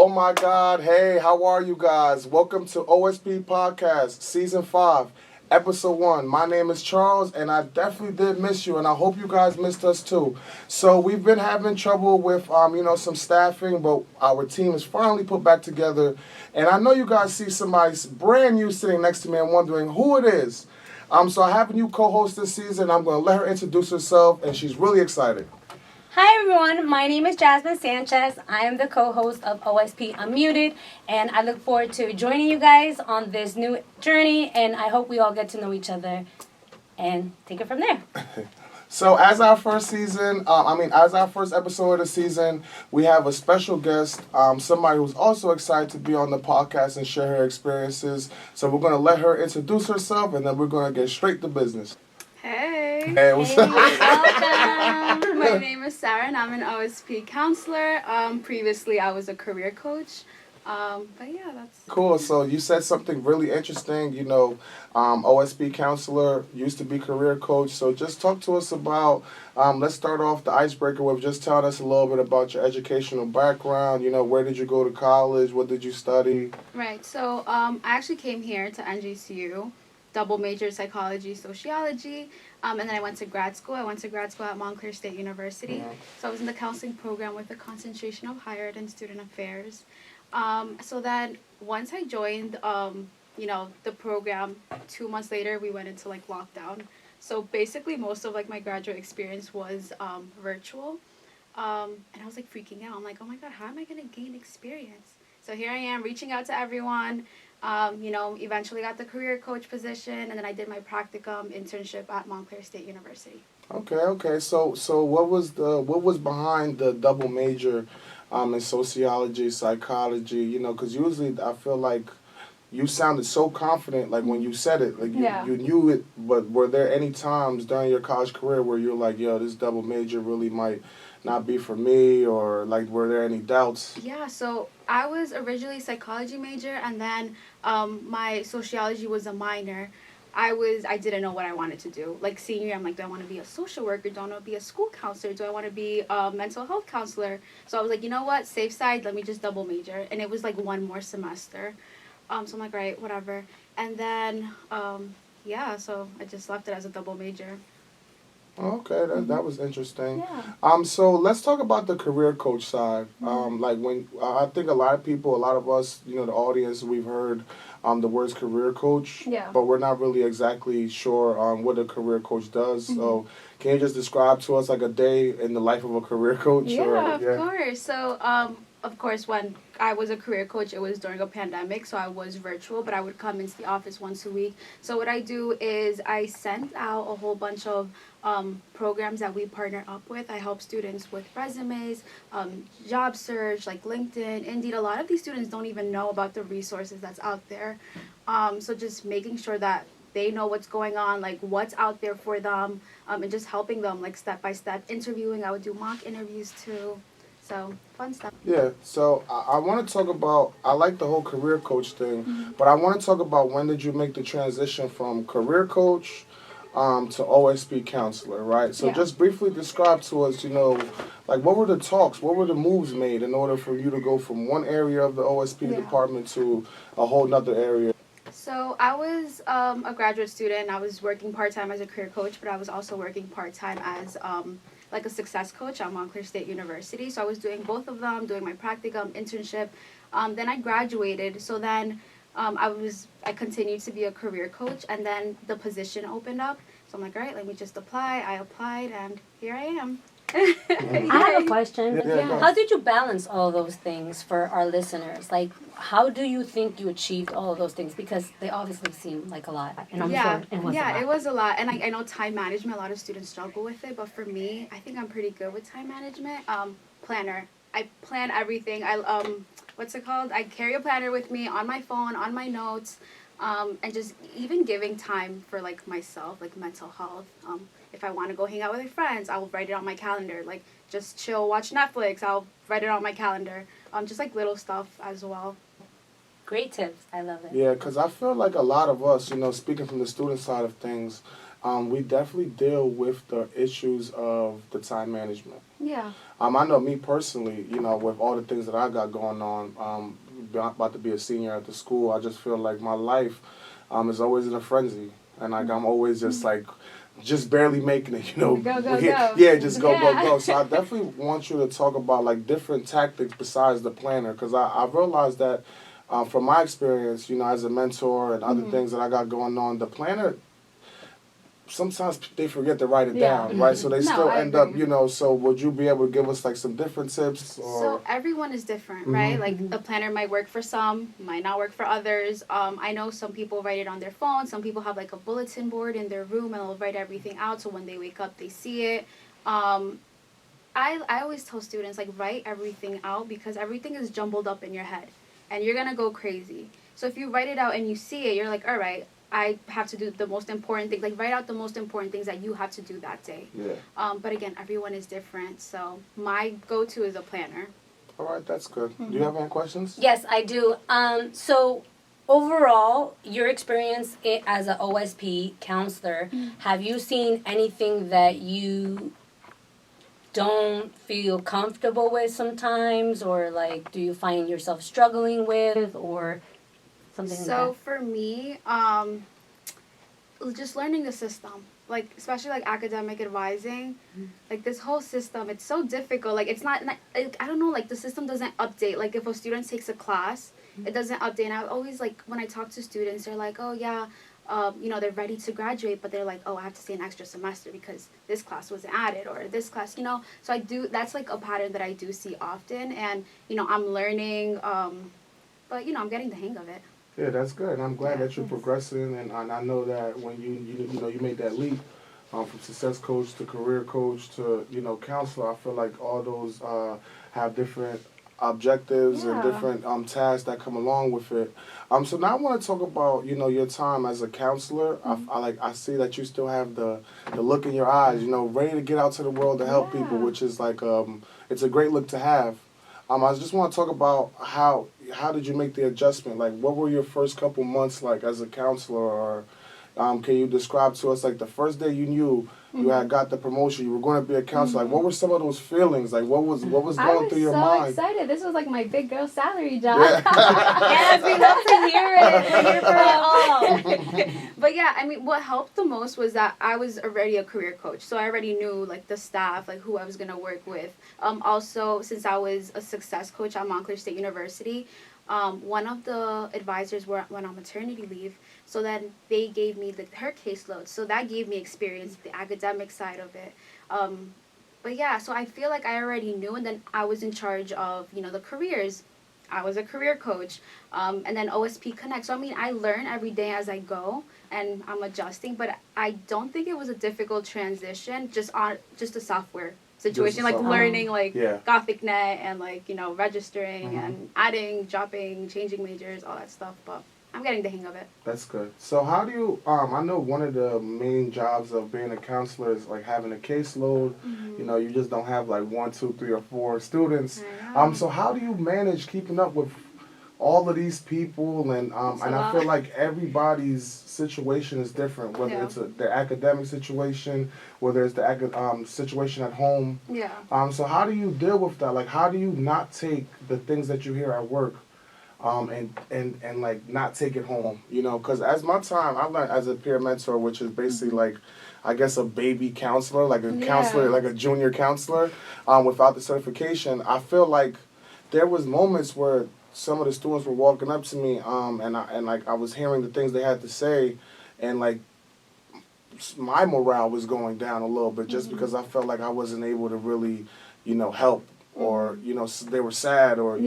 Oh my God, hey, how are you guys? Welcome to OSP Podcast, Season 5, Episode 1. My name is Charles, and I definitely did miss you, and I hope you guys missed us too. So we've been having trouble with, some staffing, but our team is finally put back together. And I know you guys see somebody brand new sitting next to me and wondering who it is. So I have a new co-host this season. I'm going to let her introduce herself, and she's really excited. Hi everyone, my name is Jasmine Sanchez. I am the co-host of OSP Unmuted, and I look forward to joining you guys on this new journey, and I hope we all get to know each other and take it from there. So as our first season, as our first episode of the season, we have a special guest, somebody who's also excited to be on the podcast and share her experiences. So we're going to let her introduce herself, and then we're going to get straight to business. Hey, what's Hey, up? welcome. my name is Sarah and I'm an OSP Counselor. Previously I was a career coach. But yeah, that's... Cool. So you said something really interesting. OSP Counselor, used to be career coach. So just talk to us about, let's start off the icebreaker with just telling us a little bit about your educational background. Where did you go to college? What did you study? Right, so I actually came here to NGCU, double major psychology, sociology, and then I went to grad school. I went to grad school at Montclair State University. Mm-hmm. So I was in the counseling program with a concentration of higher ed and student affairs. So then once I joined, the program, 2 months later, we went into lockdown. So basically most of my graduate experience was virtual. And I was freaking out. I'm like, oh my God, how am I going to gain experience? So here I am reaching out to everyone. Eventually got the career coach position, and then I did my practicum internship at Montclair State University. Okay. So what was behind the double major in sociology, psychology? Because usually I feel like you sounded so confident, when you said it, you knew it. But were there any times during your college career where you're like, yo, this double major really might not be for me, or were there any doubts? Yeah, so I was originally a psychology major, and then my sociology was a minor. I didn't know what I wanted to do. Senior year, I'm like, do I want to be a social worker? Do I want to be a school counselor? Do I want to be a mental health counselor? So I was like, you know what, safe side, let me just double major. And it was one more semester. So I'm like, right, whatever. And then, so I just left it as a double major. Okay, that was interesting. Yeah. So let's talk about the career coach side. When I think a lot of us, the audience, we've heard the words career coach, Yeah. but we're not really exactly sure what a career coach does. So can you just describe to us a day in the life of a career coach? Yeah, of course. So, of course, when I was a career coach, it was during a pandemic, so I was virtual, but I would come into the office once a week. So what I do is I send out a whole bunch of programs that we partner up with. I help students with resumes, job search, like LinkedIn, Indeed. A lot of these students don't even know about the resources that's out there. So just making sure that they know what's going on, what's out there for them, and just helping them, step by step. Interviewing, I would do mock interviews too. So, fun stuff. Yeah, so I want to talk about, I like the whole career coach thing, but I want to talk about when did you make the transition from career coach to OSP counselor, right? So just briefly describe to us, what were the talks, what were the moves made in order for you to go from one area of the OSP department to a whole nother area? So I was a graduate student. I was working part-time as a career coach, but I was also working part-time as a success coach at Montclair State University. So I was doing both of them, doing my practicum, internship. Then I graduated. So then I continued to be a career coach, and then the position opened up. So I'm like, all right, let me just apply. I applied, and here I am. I have a question. Yeah. How did you balance all those things for our listeners? How do you think you achieved all of those things? Because they obviously seem like a lot, and I'm sure it was a lot. It was a lot. And I know time management, a lot of students struggle with it, but for me, I think I'm pretty good with time management. Planner. I plan everything. What's it called? I carry a planner with me on my phone, on my notes, and just even giving time for myself, mental health. If I want to go hang out with my friends, I'll write it on my calendar. Just chill, watch Netflix, I'll write it on my calendar. Just little stuff as well. Great tips. I love it. Yeah, because I feel like a lot of us, speaking from the student side of things, we definitely deal with the issues of the time management. Yeah. I know me personally, with all the things that I got going on, about to be a senior at the school, I just feel like my life is always in a frenzy. And like I'm always just like, just barely making it, Go, go. Yeah, just go, Yeah. go. So I definitely want you to talk about like different tactics besides the planner, because I realized that from my experience, as a mentor and other things that I got going on, the planner, sometimes they forget to write it down, right? So they No, still I end up, agree. so would you be able to give us like some different tips? Or So everyone is different, right? Like a planner might work for some, might not work for others. I know some people write it on their phone. Some people have like a bulletin board in their room and they'll write everything out so when they wake up they see it. I always tell students like write everything out because everything is jumbled up in your head and you're gonna go crazy. So if you write it out and you see it, you're like, all right, I have to do the most important thing. Like write out the most important things that you have to do that day. Yeah. But again, everyone is different. So my go-to is a planner. All right, that's good. Do you have any questions? Yes, I do. So overall, your experience as an OSP counselor, have you seen anything that you don't feel comfortable with sometimes, or like do you find yourself struggling with, or something So like for me, just learning the system, like especially like academic advising, like this whole system, it's so difficult. Like it's not like, I don't know, like the system doesn't update. Like if a student takes a class, it doesn't update. And I always like when I talk to students, they're like, oh yeah, they're ready to graduate, but they're like, oh, I have to stay an extra semester because this class wasn't added or this class, So that's like a pattern that I do see often, and I'm learning, but I'm getting the hang of it. Yeah, that's good. And I'm glad that you're progressing. And I know that when you made that leap from success coach to career coach to counselor, I feel like all those have different objectives and different tasks that come along with it. So now I want to talk about your time as a counselor. I see that you still have the look in your eyes, ready to get out to the world to help people, which is like it's a great look to have. I just want to talk about how did you make the adjustment? Like, what were your first couple months like as a counselor? Or can you describe to us like the first day you knew you had got the promotion, you were going to be a counselor? Like, what were some of those feelings? Like, what was going through your mind? I was so excited. This was like my big girl salary job. Yes, we love to hear it. We're here for it all. But yeah, I mean, what helped the most was that I was already a career coach, so I already knew like the staff, like who I was gonna work with. Also, since I was a success coach at Montclair State University, one of the advisors went on maternity leave, so then they gave me her caseload. So that gave me experience, the academic side of it. But yeah, so I feel like I already knew, and then I was in charge of, the careers. I was a career coach, and then OSP Connect. So I mean, I learn every day as I go, and I'm adjusting. But I don't think it was a difficult transition, just a software situation, like learning like Gothic Net and like registering and adding, dropping, changing majors, all that stuff. But I'm getting the hang of it. That's good. So how do you, I know one of the main jobs of being a counselor is like having a caseload. You just don't have like 1, 2, 3, or 4 students. So how do you manage keeping up with all of these people? And I feel like everybody's situation is different, whether it's the academic situation, whether it's the situation at home. So how do you deal with that? Like, how do you not take the things that you hear at work and like not take it home, because as my time, I learned as a peer mentor, which is basically like, I guess a baby counselor, like a counselor, like a junior counselor, without the certification. I feel like there was moments where some of the students were walking up to me, and I was hearing the things they had to say, and like my morale was going down a little bit just because I felt like I wasn't able to really, help, or they were sad, or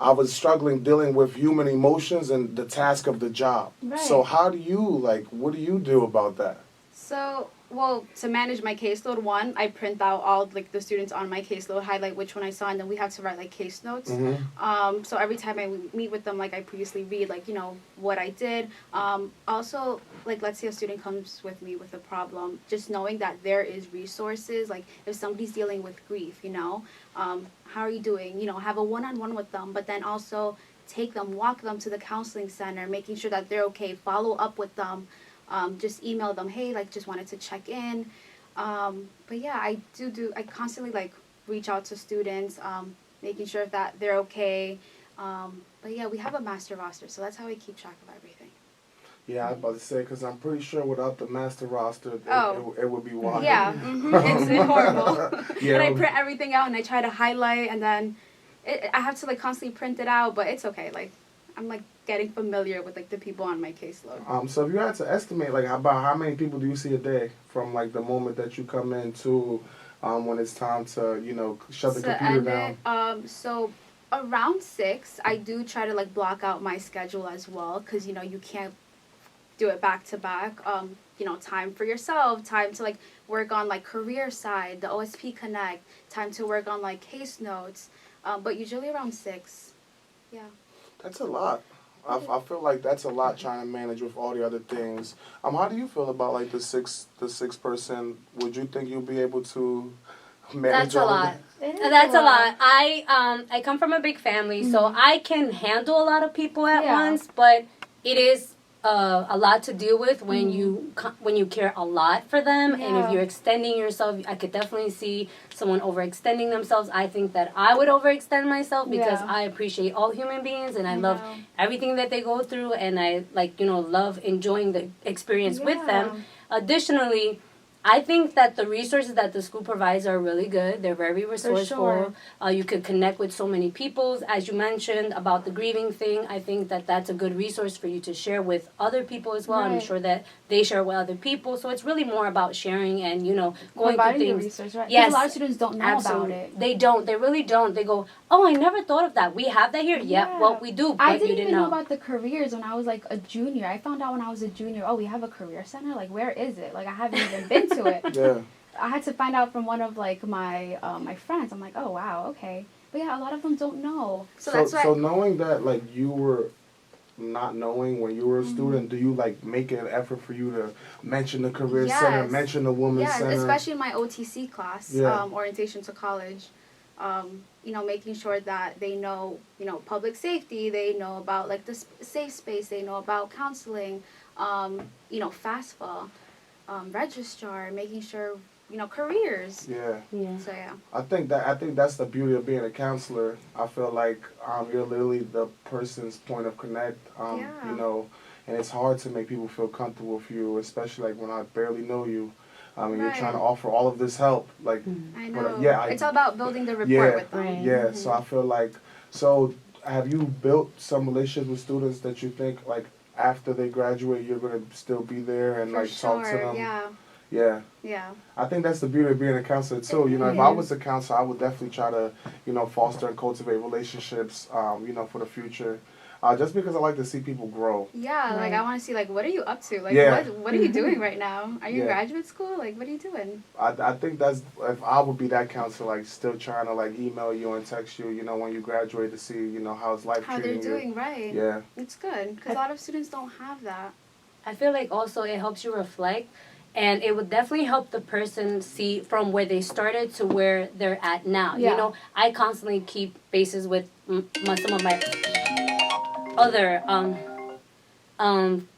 I was struggling dealing with human emotions and the task of the job. So how do you, what do you do about that? So, well, to manage my caseload, I print out all like the students on my caseload, highlight which one I saw, and then we have to write like case notes. So every time I meet with them, like I previously read like, what I did. Also, like let's say a student comes with me with a problem, just knowing that there is resources, like if somebody's dealing with grief, how are you doing? Have a one-on-one with them, but then also walk them to the counseling center, making sure that they're okay, follow up with them. just email them, hey, like, just wanted to check in. But yeah, I constantly, like, reach out to students, making sure that they're okay. But yeah, we have a master roster, so that's how we keep track of everything. Yeah, I was about to say, because I'm pretty sure without the master roster, it would be wild. Yeah, it's horrible. Yeah. And I print everything out and I try to highlight, and then I have to, like, constantly print it out, but it's okay. Like, I'm, like, getting familiar with, like, the people on my caseload. So if you had to estimate, like, about how many people do you see a day from, like, the moment that you come in to when it's time to, you know, shut the computer down? So around 6, I do try to, like, block out my schedule as well, because, you know, you can't do it back to back. You know, time for yourself, time to, like, work on, like, career side, the OSP Connect, time to work on, like, case notes, but usually around 6. Yeah. That's a lot. I feel like that's a lot trying to manage with all the other things. How do you feel about, like, the six person? Would you think you'll be able to manage That's a lot. That's a lot. I come from a big family, so I can handle a lot of people at once, but it is a lot to deal with when you care a lot for them, and if you're extending yourself, I could definitely see someone overextending themselves. I think that I would overextend myself because I appreciate all human beings and I love everything that they go through, and I, like, you know, love enjoying the experience with them. Additionally, I think that the resources that the school provides are really good. They're very resourceful. You could connect with so many people. As you mentioned about the grieving thing, I think that that's a good resource for you to share with other people as well. I'm sure that they share with other people. So it's really more about sharing and, you know, going through things. The resource, right? Yes. Because a lot of students don't know about it. They don't. They really don't. They go, oh, I never thought of that. We have that here? Yeah, well, we do, but I didn't you didn't even know know. about the careers when I was, like, a junior. I found out when I was a junior, oh, we have a career center? Like, where is it? Like, I haven't even been to it. Yeah. I had to find out from one of, like, my my friends. I'm like, oh, wow, okay. But yeah, a lot of them don't know. So that's why. So knowing that, like, you were not knowing when you were a student, do you, like, make an effort for you to mention the career center, mention the women's center? Especially in my OTC class, orientation to college. You know, making sure that they know, you know, public safety, they know about, like, the safe space, they know about counseling, you know, FAFSA, registrar, making sure, you know, careers. Yeah. So yeah. I think that's the beauty of being a counselor. I feel like you're literally the person's point of connect. You know, and it's hard to make people feel comfortable with you, especially, like, when I barely know you. You're trying to offer all of this help, like. I know. But, it's all about building the rapport with them. Yeah. So I feel like, have you built some relationships with students that you think, like, after they graduate, you're gonna still be there and, like, talk to them? Yeah. I think that's the beauty of being a counselor too. You know, if I was a counselor, I would definitely try to, you know, foster and cultivate relationships, you know, for the future. Just because I like to see people grow. Yeah, like, I want to see, like, what are you up to? Like, what are you doing right now? Are you in graduate school? Like, what are you doing? I think that's, if I would be that counselor, like, still trying to, like, email you and text you, you know, when you graduate to see, you know, how's life treating you. How they're doing, right. Yeah. It's good, because a lot of students don't have that. I feel like also it helps you reflect, and it would definitely help the person see from where they started to where they're at now. You know, I constantly keep bases with some of my other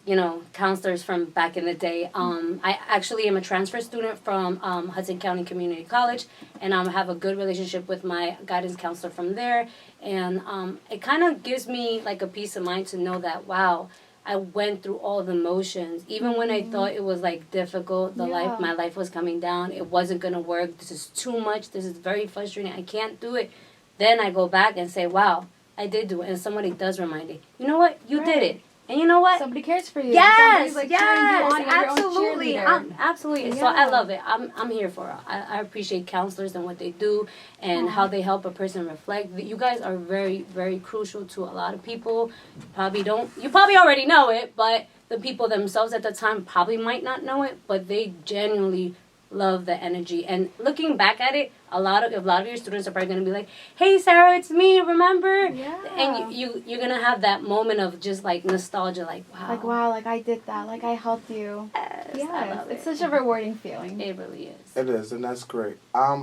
you know, counselors from back in the day. I actually am a transfer student from Hudson County Community College, and I have a good relationship with my guidance counselor from there, and it kind of gives me, like, a peace of mind to know that, wow, I went through all the motions. Even when I thought it was, like, difficult, my life was coming down, it wasn't going to work, this is too much, this is very frustrating, I can't do it. Then I go back and say, wow, I did do it. And somebody does remind me, you know what, you did it. And you know what? Somebody cares for you. Yes, like, absolutely. Absolutely. Yeah. So I love it. I'm here for it. I appreciate counselors and what they do and how they help a person reflect. You guys are very, very crucial to a lot of people. You probably already know it, but the people themselves at the time probably might not know it, but they genuinely love the energy. And looking back at it, a lot of your students are probably going to be like, hey, Sarah, it's me, remember? Yeah. And you're going to have that moment of just, like, nostalgia, like, wow. Like, wow, like, I did that. Like, I helped you. Yes, I love it's such a rewarding feeling. It really is. It is, and that's great.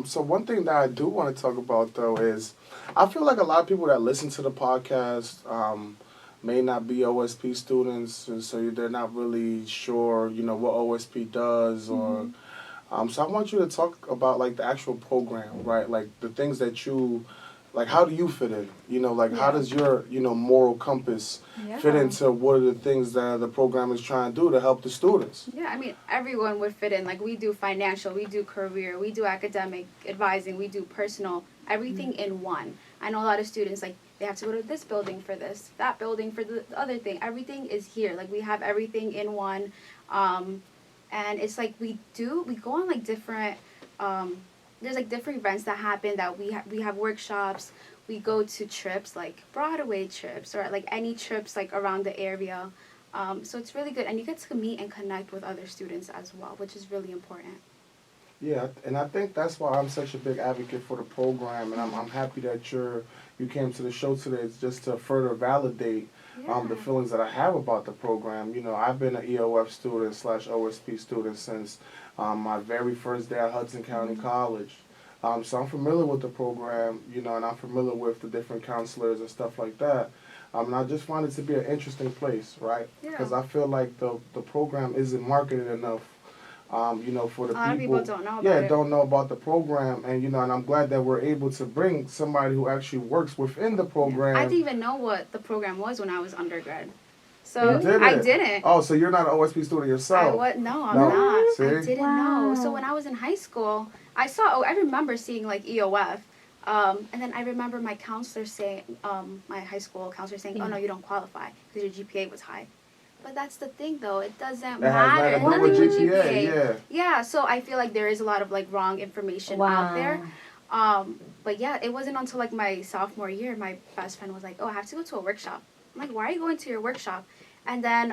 So one thing that I do want to talk about, though, is I feel like a lot of people that listen to the podcast, may not be OSP students, and so they're not really sure, what OSP does, or so I want you to talk about like the actual program, right? Like the things that you, like how do you fit in? Like how does your, moral compass fit into what are the things that the program is trying to do to help the students? Yeah, I mean, everyone would fit in. Like, we do financial, we do career, we do academic advising, we do personal, everything in one. I know a lot of students, like, they have to go to this building for this, that building for the other thing. Everything is here. Like, we have everything in one. And it's like we go on, like, different, there's, like, different events that happen that we have workshops. We go to trips, like Broadway trips, or, like, any trips, like, around the area. So it's really good, and you get to meet and connect with other students as well, which is really important. Yeah, and I think that's why I'm such a big advocate for the program, and I'm happy that you came to the show today just to further validate the feelings that I have about the program. I've been an EOF student / OSP student since my very first day at Hudson County College. So I'm familiar with the program, and I'm familiar with the different counselors and stuff like that. And I just find it to be an interesting place, right? Because I feel like the program isn't marketed enough, for the A lot of people don't know about it. don't know about the program, and and I'm glad that we're able to bring somebody who actually works within the program. I didn't even know what the program was when I was undergrad. You So didn't? I didn't. Oh, so you're not an OSP student yourself? No, I'm No? not. See? I didn't know. So when I was in high school, I remember seeing, like, EOF. And then I remember my counselor saying, my high school counselor saying, oh, no, you don't qualify because your GPA was high. But that's the thing, though. It doesn't matter. It has Nothing nothing to do with with GPA. GPA, Yeah, so I feel like there is a lot of, like, wrong information out there. But yeah, it wasn't until, like, my sophomore year, my best friend was like, oh, I have to go to a workshop. I'm like, why are you going to your workshop? And then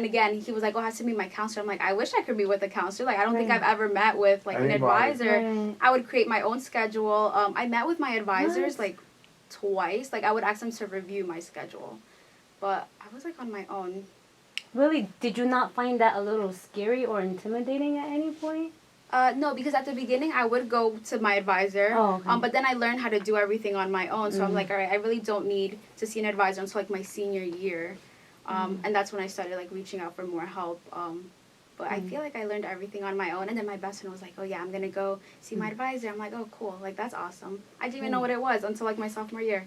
again, he was like, oh, I have to meet my counselor. I'm like, I wish I could meet with a counselor. Like, I don't think I've ever met with, like, an advisor. Right. I would create my own schedule. I met with my advisors, like, twice. Like, I would ask them to review my schedule. But I was, like, on my own. Really, did you not find that a little scary or intimidating at any point? No, because at the beginning, I would go to my advisor. Oh, okay. But then I learned how to do everything on my own. So I'm like, all right, I really don't need to see an advisor until, like, my senior year. And that's when I started, like, reaching out for more help. But I feel like I learned everything on my own. And then my best friend was like, oh, yeah, I'm going to go see my advisor. I'm like, oh, cool. Like, that's awesome. I didn't even know what it was until, like, my sophomore year.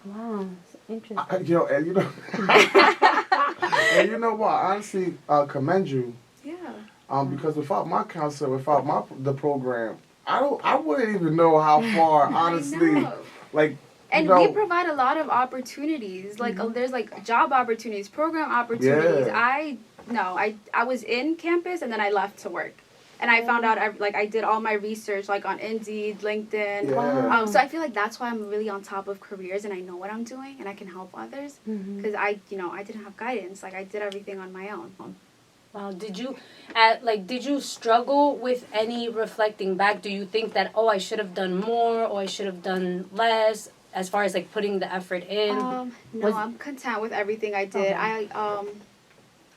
Wow, it's interesting. and you know what? I honestly commend you. Yeah. Because without my counselor, without the program, I wouldn't even know how far, honestly, I know. like. And we provide a lot of opportunities. Like, there's, like, job opportunities, program opportunities. Yeah. I was in campus, and then I left to work. And I found out, I did all my research, like, on Indeed, LinkedIn. Yeah. So I feel like that's why I'm really on top of careers, and I know what I'm doing, and I can help others. Because I didn't have guidance. Like, I did everything on my own. Wow, did you struggle with any reflecting back? Do you think that, oh, I should have done more, or I should have done less, as far as, like, putting the effort in? No, I'm content with everything I did. Okay.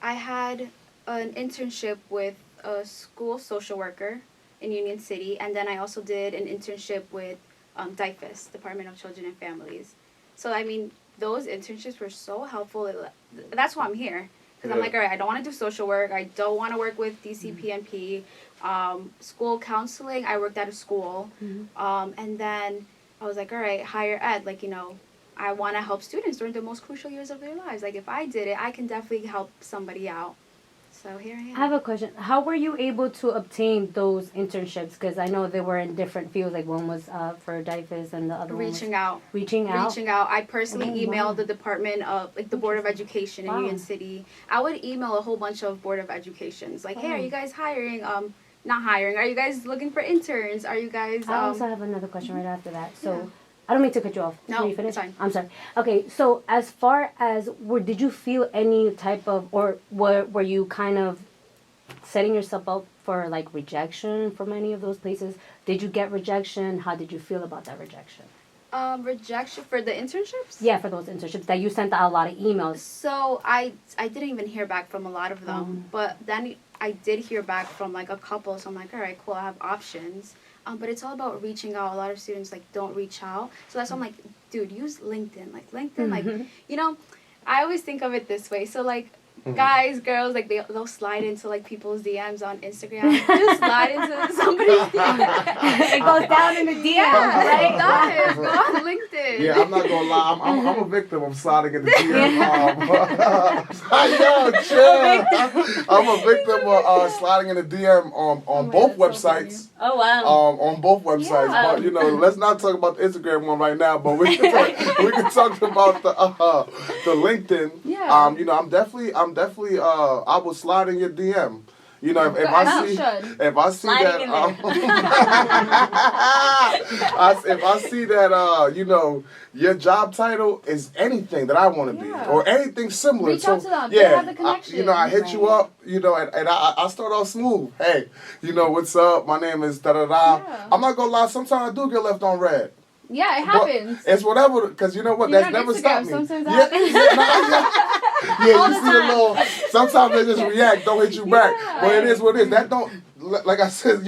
I had an internship with a school social worker in Union City, and then I also did an internship with DIFAS, Department of Children and Families. So, I mean, those internships were so helpful. That's why I'm here. Because I'm like, all right, I don't want to do social work. I don't want to work with DCPNP. School counseling, I worked at a school. And then I was like, all right, higher ed, like, I want to help students during the most crucial years of their lives. Like, if I did it, I can definitely help somebody out. So here I am. I have a question. How were you able to obtain those internships? Because I know they were in different fields. Like, one was for DIFAS and the other one was... Reaching out. I personally emailed the Department of, like, the Board of Education in Union City. I would email a whole bunch of Board of Educations. Like, hey, are you guys hiring? Not hiring. Are you guys looking for interns? Are you guys... I also have another question right after that. So, I don't mean to cut you off. No, Can you finish? it's fine. I'm sorry. Okay, so as far as... did you feel any type of... Or were you kind of setting yourself up for, like, rejection from any of those places? Did you get rejection? How did you feel about that rejection? Rejection for the internships? Yeah, for those internships that you sent out a lot of emails. So I didn't even hear back from a lot of them, but then I did hear back from, like, a couple. So I'm like, all right, cool, I have options. But it's all about reaching out. A lot of students, like, don't reach out. So that's why I'm like, dude, use LinkedIn. Like, LinkedIn, like, I always think of it this way. So like guys, girls, like they'll slide into like people's DMs on Instagram. Just slide into somebody's DM. It goes down in the DM, Yeah, right? it does. Go on LinkedIn. Yeah, I'm not gonna lie. I'm a victim of sliding in the DM. Yo, chill. I'm a victim of sliding in the DM on both that's so websites. Oh wow. On both websites, Yeah. but let's not talk about the Instagram one right now. But we can talk about the LinkedIn. Yeah. I'm definitely I will slide in your DM. If I see Sliding that in there. if I see that your job title is anything that I want to be Yeah. or anything similar. Reach so out to them. They yeah, have the connection. I hit you Right. up. And I start off smooth. Hey, what's up? My name is da da da. Yeah. I'm not gonna lie. Sometimes I do get left on red. Yeah, it But happens. it's whatever, because you know what? You're That's on never Instagram, stopped me. sometimes yeah, that yeah, All you the see a time. little. Sometimes they just react, don't hit you back. Yeah. But it is what it is. That don't, like I said,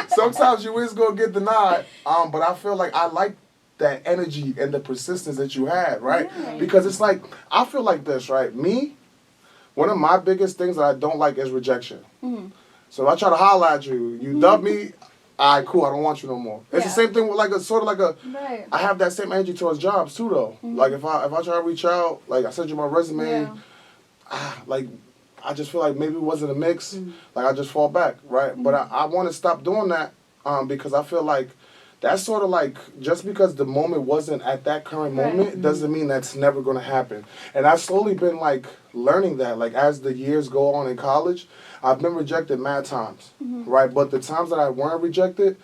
sometimes you is gonna get denied. But I feel like I like that energy and the persistence that you had, right? Yeah. Because it's like I feel like this, right? Me, one of my biggest things that I don't like is rejection. Mhm. So if I try to holler at you, you dub me. All right, cool. I don't want you no more. It's the Yeah. same thing with like a sort of like a. Right. I have that same energy towards jobs too, though. Like if I try to reach out, like I send you my resume, Yeah. like I just feel like maybe it wasn't a mix. Like I just fall back, right? But I want to stop doing that because I feel like that's sort of like just because the moment wasn't at that current Right. moment doesn't mean that's never going to happen. And I've slowly been like learning that, like as the years go on in college, I've been rejected mad times, right? But the times that I weren't rejected,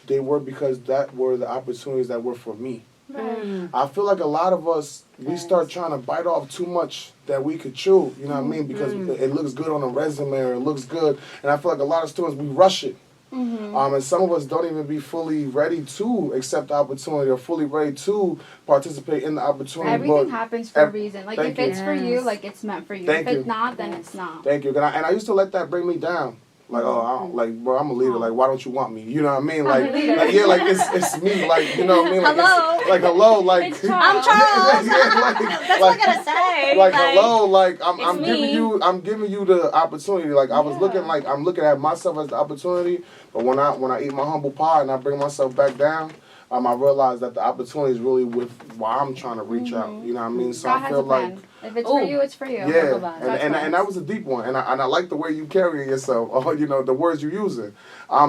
they were because that were the opportunities that were for me. Right. I feel like a lot of us, we start trying to bite off too much that we could chew, you know what I mean? Because it looks good on a resume or it looks good. And I feel like a lot of students, we rush it. And some of us don't even be fully ready to accept the opportunity or fully ready to participate in the opportunity. Everything but happens for a reason. Like Thank if it's for you, Yes. like it's meant for you. Thank if you. it's not, then Yes. it's not. Thank you. And I used to let that bring me down. Like, oh, I don't, like, bro, I'm a leader. Like, why don't you want me? You know what I mean? Like, leader. like yeah, like it's me. Like, you know what I mean? Like, Hello. it's, like, hello, like, It's Charles. I'm Charles. like, That's what I gotta say. like hello, like I'm it's I'm giving you the opportunity. Like I was Yeah. looking like I'm looking at myself as the opportunity, but when I eat my humble pie and I bring myself back down, I realize that the opportunity is really with why I'm trying to reach out. You know what I mean? So God I has feel a plan. like If it's for Ooh. you, it's for you. yeah, about it. and that was a deep one, and I like the way you carry yourself. The words you're using.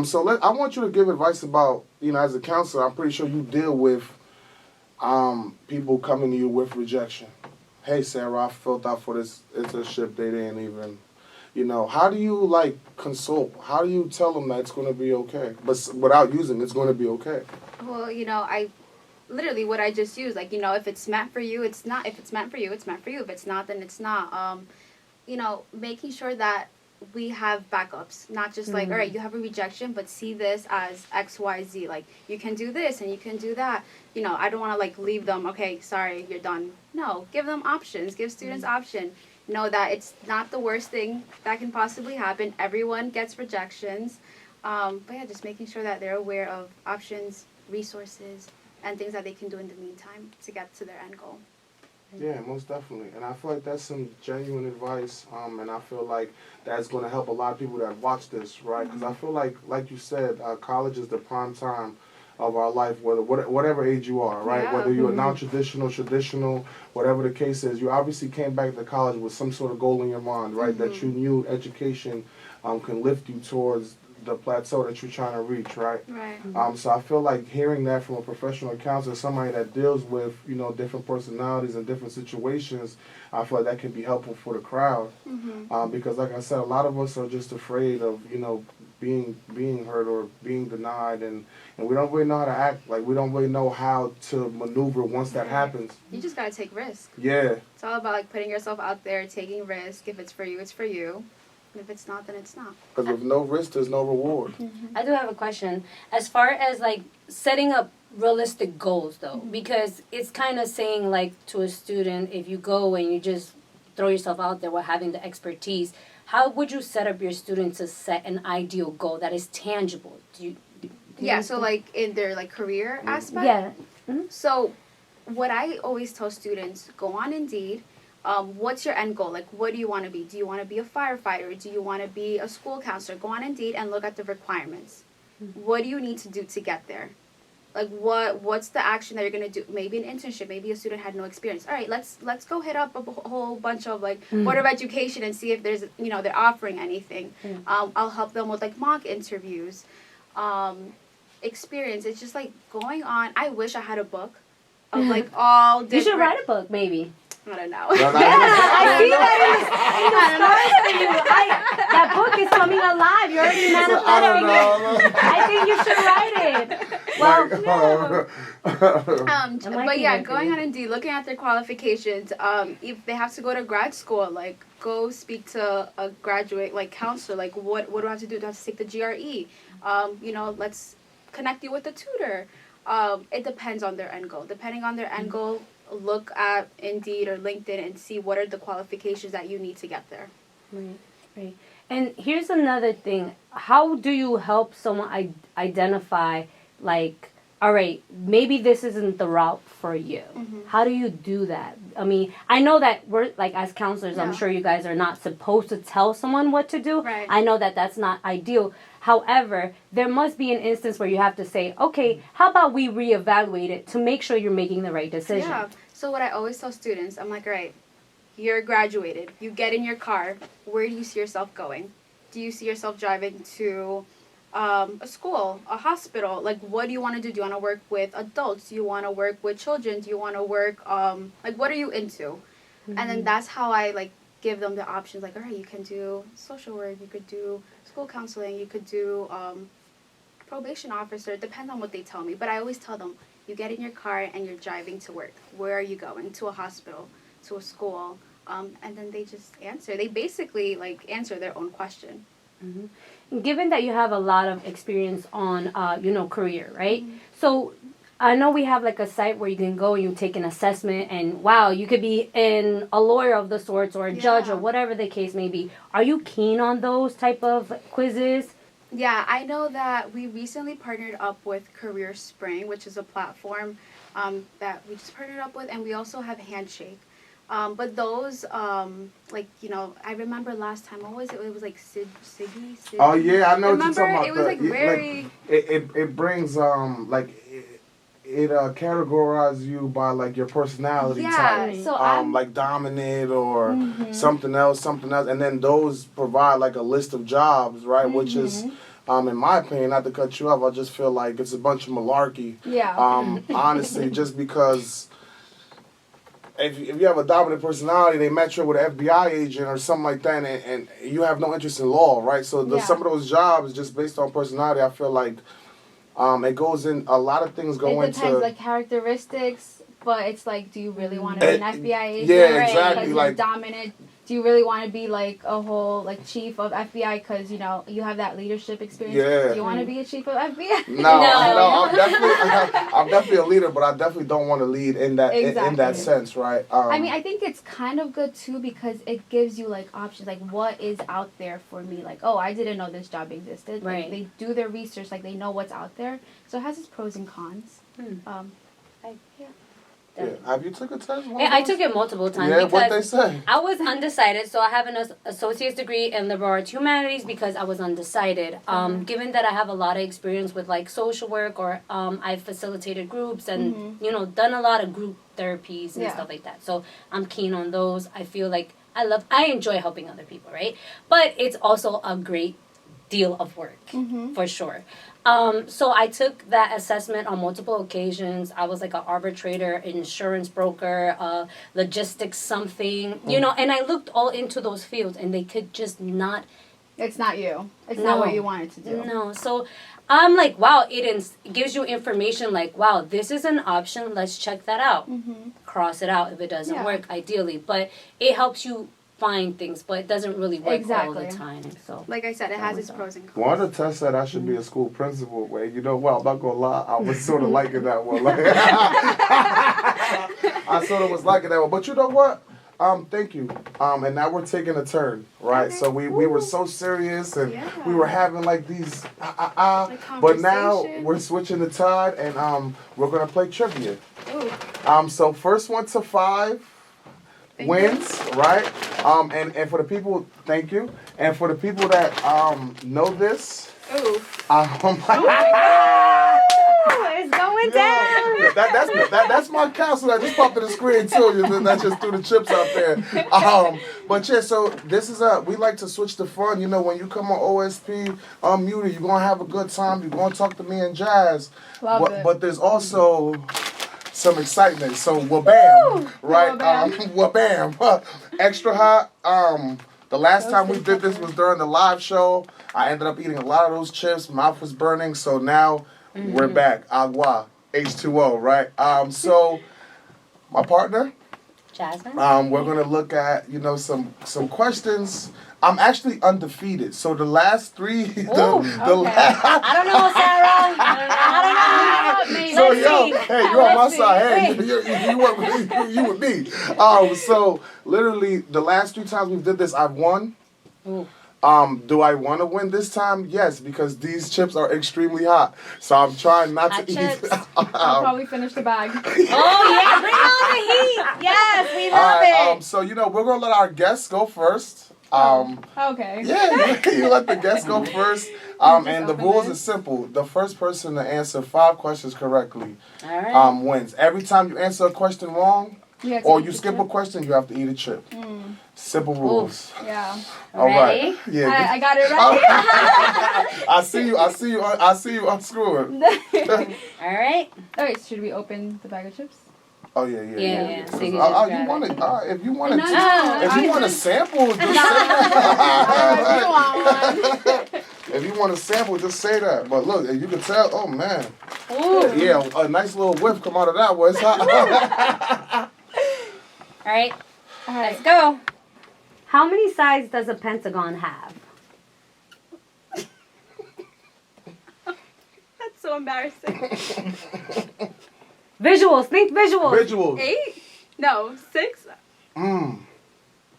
So I want you to give advice about as a counselor. I'm pretty sure you deal with people coming to you with rejection. Hey, Sarah, I filled out for this internship. They didn't even, how do you consult? How do you tell them that it's going to be okay, but without using it's going to be okay? Well, I literally what I just used, if it's meant for you, it's not. If it's meant for you, it's meant for you. If it's not, then it's not. Making sure that we have backups, not just all right, you have a rejection, but see this as X, Y, Z. Like, you can do this and you can do that. I don't want to leave them, okay, sorry, you're done. No, give them options. Give students option. Know that it's not the worst thing that can possibly happen. Everyone gets rejections. But yeah, just making sure that they're aware of options, resources, and things that they can do in the meantime to get to their end goal. Yeah, most definitely. And I feel like that's some genuine advice, and I feel like that's going to help a lot of people that watch this, right? Because I feel like you said, college is the prime time of our life, whatever age you are, right? Yeah. Whether you're non-traditional, traditional, whatever the case is, you obviously came back to college with some sort of goal in your mind, right? That you knew education can lift you towards the plateau that you're trying to reach, right? Right. So I feel like hearing that from a professional counselor, somebody that deals with, different personalities and different situations, I feel like that can be helpful for the crowd. Because like I said, a lot of us are just afraid of, being hurt or being denied, and we don't really know how to act. Like, we don't really know how to maneuver once that happens. You just gotta take risk. Yeah. It's all about putting yourself out there, taking risk. If it's for you, it's for you. And if it's not, then it's not. Because with no risk, there's no reward. I do have a question. As far as setting up realistic goals though, because it's kind of saying to a student, if you go and you just throw yourself out there while having the expertise, how would you set up your students to set an ideal goal that is tangible? Yeah, so in their career aspect. Yeah. So what I always tell students, go on Indeed. What's your end goal? Like, what do you want to be? Do you want to be a firefighter? Do you want to be a school counselor? Go on Indeed and look at the requirements. What do you need to do to get there? Like, what's the action that you're gonna do? Maybe an internship. Maybe a student had no experience. All right, let's go hit up a whole bunch of like Board of Education and see if there's they're offering anything. I'll help them with like mock interviews, experience. It's just like going on. I wish I had a book of like all different. You should write a book, maybe. I don't know. Yeah, I see that in the stars for you. That book is coming alive. You're already manifesting it. I think you should write it. Well, but yeah, going on Indeed, looking at their qualifications. If they have to go to grad school, like go speak to a graduate like counselor. Like what do I have to do? Do I have to take the GRE? Let's connect you with a tutor. It depends on their end goal. Depending on their end goal, look at Indeed or LinkedIn and see what are the qualifications that you need to get there. Right. And here's another thing. How do you help someone identify, like, all right, maybe this isn't the route for you? How do you do that? I mean, I know that we're, like, as counselors, I'm sure you guys are not supposed to tell someone what to do. Right. I know that that's not ideal. However, there must be an instance where you have to say, okay, how about we reevaluate it to make sure you're making the right decision? Yeah. So what I always tell students, I'm like, all right, you're graduated. You get in your car. Where do you see yourself going? Do you see yourself driving to a school, a hospital? Like, what do you want to do? Do you want to work with adults? Do you want to work with children? Do you want to work, like, what are you into? And then that's how I, like, give them the options. Like, all right, you can do social work. You could do school counseling. You could do probation officer. It depends on what they tell me. But I always tell them, you get in your car and you're driving to work. Where are you going? To a hospital, to a school. And then they just answer. They basically, like, answer their own question. Given that you have a lot of experience on, career, right? So I know we have, like, a site where you can go and you take an assessment and, wow, you could be a lawyer of the sorts or a judge or whatever the case may be. Are you keen on those type of quizzes? Yeah, I know that we recently partnered up with Career Spring, which is a platform that we just partnered up with, and we also have Handshake. But those, I remember last time, what was it? It was like Siggy? Oh, yeah, I know what you're talking about. It was like very... It brings, it categorizes you by, like, your personality type. So like dominant or something else. And then those provide, like, a list of jobs, right? Which is, in my opinion, not to cut you off, I just feel like it's a bunch of malarkey. Yeah. Honestly, just because... If you have a dominant personality, they match you with an FBI agent or something like that, and you have no interest in law, right? So some of those jobs, just based on personality, I feel like it goes in, a lot of things go into... It depends, like, characteristics, but it's like, do you really want to be an FBI agent? Yeah, exactly. Because you're dominant. Do you really want to be, like, a whole, like, chief of FBI because, you have that leadership experience? Yeah. Do you want to be a chief of FBI? No, I'm definitely a leader, but I definitely don't want to lead in that in that sense, right? I think it's kind of good, too, because it gives you, like, options. Like, what is out there for me? Like, oh, I didn't know this job existed. Right. Like, they do their research. Like, they know what's out there. So it has its pros and cons. Yeah. Have you took a test? I took it multiple times. Yeah, because what they say? I was undecided, so I have an associate's degree in liberal arts humanities because I was undecided. Given that I have a lot of experience with, like, social work, or I've facilitated groups and done a lot of group therapies and stuff like that. So I'm keen on those. I feel like I enjoy helping other people, right? But it's also a great deal of work, for sure. So I took that assessment on multiple occasions. I was like an arbitrator, insurance broker, logistics something, and I looked all into those fields, and they could just not... It's not you. It's not what you wanted to do. No. So I'm like, wow, it gives you information like, wow, this is an option. Let's check that out. Cross it out if it doesn't work, ideally. But it helps you find things, but it doesn't really work all the time. So, like I said, it has its pros and cons. One of the tests said I should be a school principal. Well, I'm not gonna lie, I was sort of liking that one. Like, I sort of was liking that one, but you know what? Thank you. And now we're taking a turn, right? Okay. So we were so serious and Yeah. we were having like these Like but now conversation. we're switching the tide and we're gonna play trivia. Ooh. So first one to 5 Thank wins, right? And for the people, thank you. And for the people that know this, Ooh. It's going yeah, down. that's my counselor that just popped to the screen too. That just threw the chips out there. But yeah, so this is we like to switch the fun. You know, when you come on OSP Unmuted, you're gonna have a good time. You're gonna talk to me and Jazz. Love it. But there's also some excitement. So wha-bam, right? Wha-bam. Extra hot. The last time we did this was during the live show. I ended up eating a lot of those chips. Mouth was burning. So now we're back. Agua, H2O, right? So my partner, Jasmine. we're gonna look at some questions. I'm actually undefeated. So the last 3, okay. last. I don't know, Sarah. I don't know. Maybe. So Let's yo, see. hey, you're on my Let's see. side. Hey, Wait. you with me. So literally the last 3 times we did this, I've won. Ooh. Do I want to win this time? Yes, because these chips are extremely hot. So I'm trying not Hot to chips. eat. I'll probably finish the bag. Oh yeah, bring on the heat. Yes, we love Alright, it. so we're gonna let our guests go first. Okay. Yeah, you let the guests go first. And the open rules this. are simple. The first person to answer 5 questions correctly All right. wins. Every time you answer a question wrong, You have to or eat you the skip a chip. question, you have to eat a chip. Simple rules. Yeah. All right. Ready? Yeah. I got it right. I see you unscrewing. All right. Alright, should we open the bag of chips? Oh yeah. Yeah. So you You just grab want it. to? If you want to, No, if you I want to just- sample, just say that. If you want to sample, just say that. But look, you can tell. Oh man. Ooh. Yeah, a nice little whiff come out of that one. It's hot. All right. Alright. Let's go. How many sides does a pentagon have? That's so embarrassing. Visuals. Think visuals. Visuals. 8? No, 6? Mm.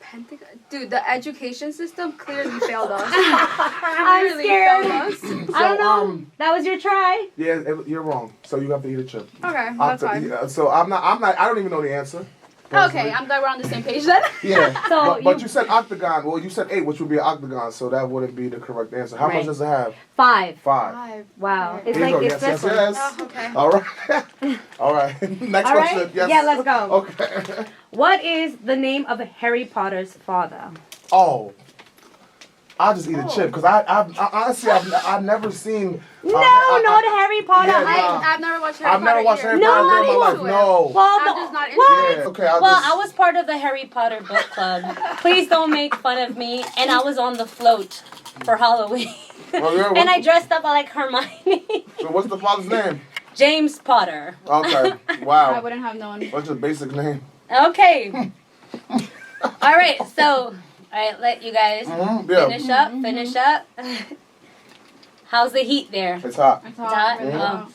Pentagon. Dude, the education system clearly failed us. I'm Clearly scared. failed us. I don't know. That was your try. Yeah, you're wrong. So you have to eat a chip. Okay, that's fine. So I'm not. I don't even know the answer. Okay, I'm glad we're on the same page then. Yeah. So but you said octagon. Well, you said 8, which would be an octagon. So that wouldn't be the correct answer. How much Right. does it have? 5. 5. Wow. It's Here you like go. it's Yes, this one. yes. Oh, okay. All right. All right. Next All question. right. Yes. Yeah, let's go. Okay. What is the name of Harry Potter's father? Oh. I'll just eat a chip because I honestly I've never seen. No, not Harry Potter. Yeah, nah. I've never watched Harry I've never Potter watched either. Harry No, Potter not in my life. into it. No. Well, I'm no, just not into what? Yeah. Okay. I'll Well, just. I was part of the Harry Potter book club. Please don't make fun of me. And I was on the float for Halloween. Well, yeah, And I dressed up like Hermione. So what's the father's name? James Potter. Okay. I Wow. wouldn't have known. What's your basic name? Okay. All right. So, let you guys Yeah. finish up. How's the heat there? It's hot. It's hot? hot. Really Oh. hot.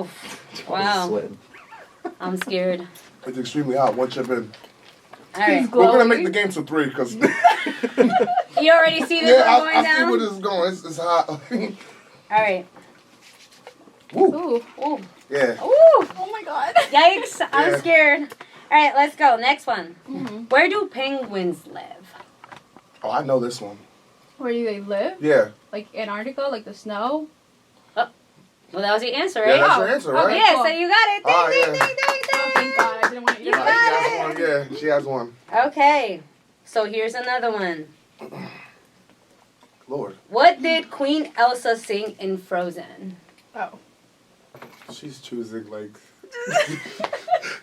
Oof. Wow. I'm scared. It's extremely hot. One chip in. All right. He's We're gonna glowing. make the game to 3 because You already see this yeah, one going I see down? where this is going. It's hot. All right. Woo. Ooh. Ooh. Yeah. Ooh. Oh my god. Yikes. I'm Yeah. scared. All right, let's go. Next one. Mm-hmm. Where do penguins live? Oh, I know this one. Where do they live? Yeah. Like Antarctica, like the snow? Well, that was your answer, Yeah, right? that's your answer, right? okay. Yeah, Cool. so you got it. Ding, Ah, ding, yeah. ding, ding, Oh, thank God. I didn't want to eat You it. got She it. has one. Yeah, she has one. Okay, so here's another one. Lord, What did Queen Elsa sing in Frozen? Oh. she's choosing like.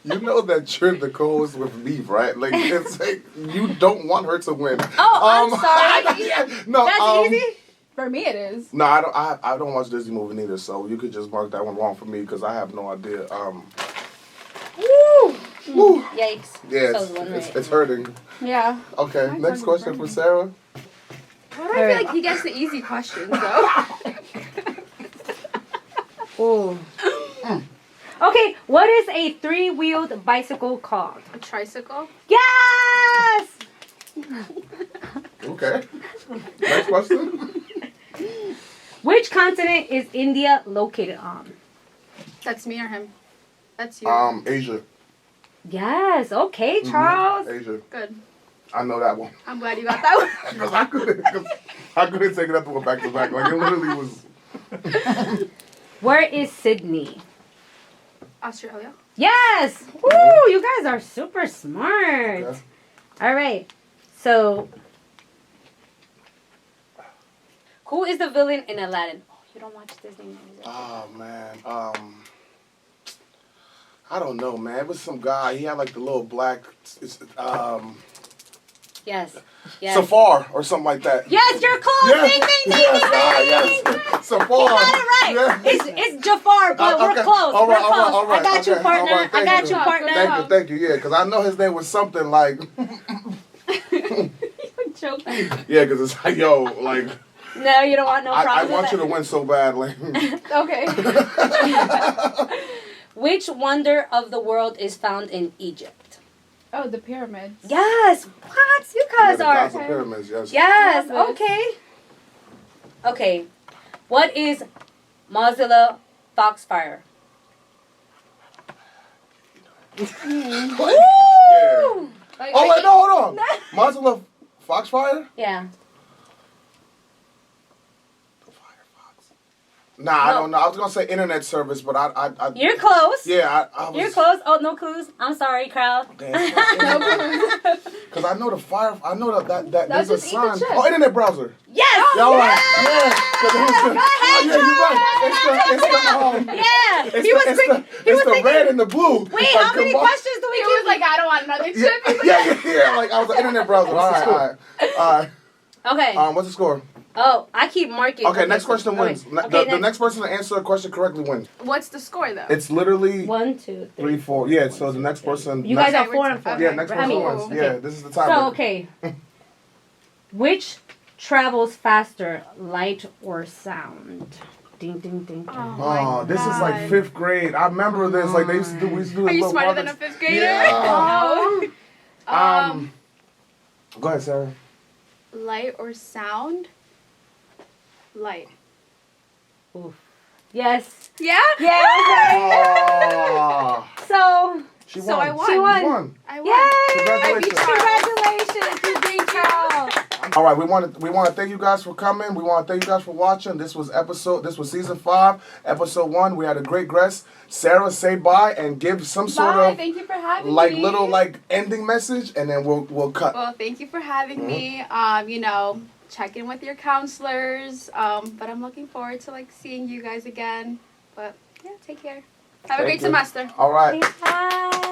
You know that you're the co-host with me, right? Like it's like you don't want her to win. Oh, I'm sorry. yeah, no, That's easy. For me, it is. No, I don't watch Disney movie neither, so you could just mark that one wrong for me because I have no idea. Woo! Woo. Yikes. Yeah, So the one right. it's hurting. Yeah. Okay, My next tongue question is for burning. Sarah. Why do I feel like he gets the easy questions though? Ooh. Okay, what is a 3-wheeled bicycle called? A tricycle? Yeah! Okay. Next question. Which continent is India located on? That's me or him? That's you. Asia. Yes. Okay, Charles. Asia. Good. I know that one. I'm glad you got that one. Because I couldn't take it up to back to back. Like, it literally was. Where is Sydney? Australia. Yes. Woo! You guys are super smart. Okay. All right. So, who is the villain in Aladdin? Oh, you don't watch Disney movies. Oh, man. I don't know, man. It was some guy. He had like the little black. Yes. Yes. Safar or something like that. Yes, you're close. Yes. Ding, ding, ding, Yes. ding, Yes. ding, ding. Safar. You got it right. Yeah. It's Jafar, but Okay. we're close. All right, We're close. all right, I got you, okay, partner. all right, I thank got you. you, partner. Thank you. Yeah, because I know his name was something like. Joking. Yeah, because it's like, yo, like. No, you don't want no I problems. want you to win so bad, like. Okay. Which wonder of the world is found in Egypt? Oh, the pyramids. Yes. What? You guys the are. Gaza pyramids, yes. Yes. Love it. Okay. Okay. What is Mozilla Foxfire? Yeah. Woo! Like, Oh wait, no, hold on. Mozilla Foxfire? Yeah. Nah, I No. don't know. I was gonna say internet service, but I You're close. yeah, I was. You're close. Oh, no clues. I'm sorry, crowd. Because I know the fire. I know that That's there's a just eat the sign. chips. Oh, internet browser. Yes. Y'all right? Yeah. 'Cause it was the, Go ahead, yeah, you're right. It's the Yeah. it's He was the, quick. He it's was the thinking. red and the blue. Wait, Like, how many combined. questions do we He give? was like, I don't want another chip. Yeah. Like I was an internet browser. All right. Okay. What's the score? Oh, I keep marking. Okay, next question okay. wins. Okay, The next person to answer a question correctly wins. What's the score though? It's literally 1, 2, 3, 3, 4. Yeah, so the next person. You next, guys are Okay, 4 and 4. Yeah, next I person mean, wins. okay. Yeah, this is the time. So, okay. Which travels faster, light or sound? Ding, ding, ding. Oh, ding. my Oh, this is like God. 5th grade. I remember this. Like they used to do. We used to do. Are this you little smarter than a projects. 5th grader? Yeah. No. Go ahead, Sarah. Light or sound? Light. Oof. Yes. Yeah? Yes. Oh, So, she won. So I won. She won. You won. I won. yay! Congratulations. Congratulations. You beat Charles. All right, we want to thank you guys for coming. We want to thank you guys for watching. This was season 5, episode 1. We had a great guest. Sarah, say bye and give some sort Bye. of Thank you for having like me. little like ending message, and then we'll cut. Well, thank you for having me. Check in with your counselors. But I'm looking forward to like seeing you guys again. But yeah, take care. Have a Thank great you. semester. All right. Bye.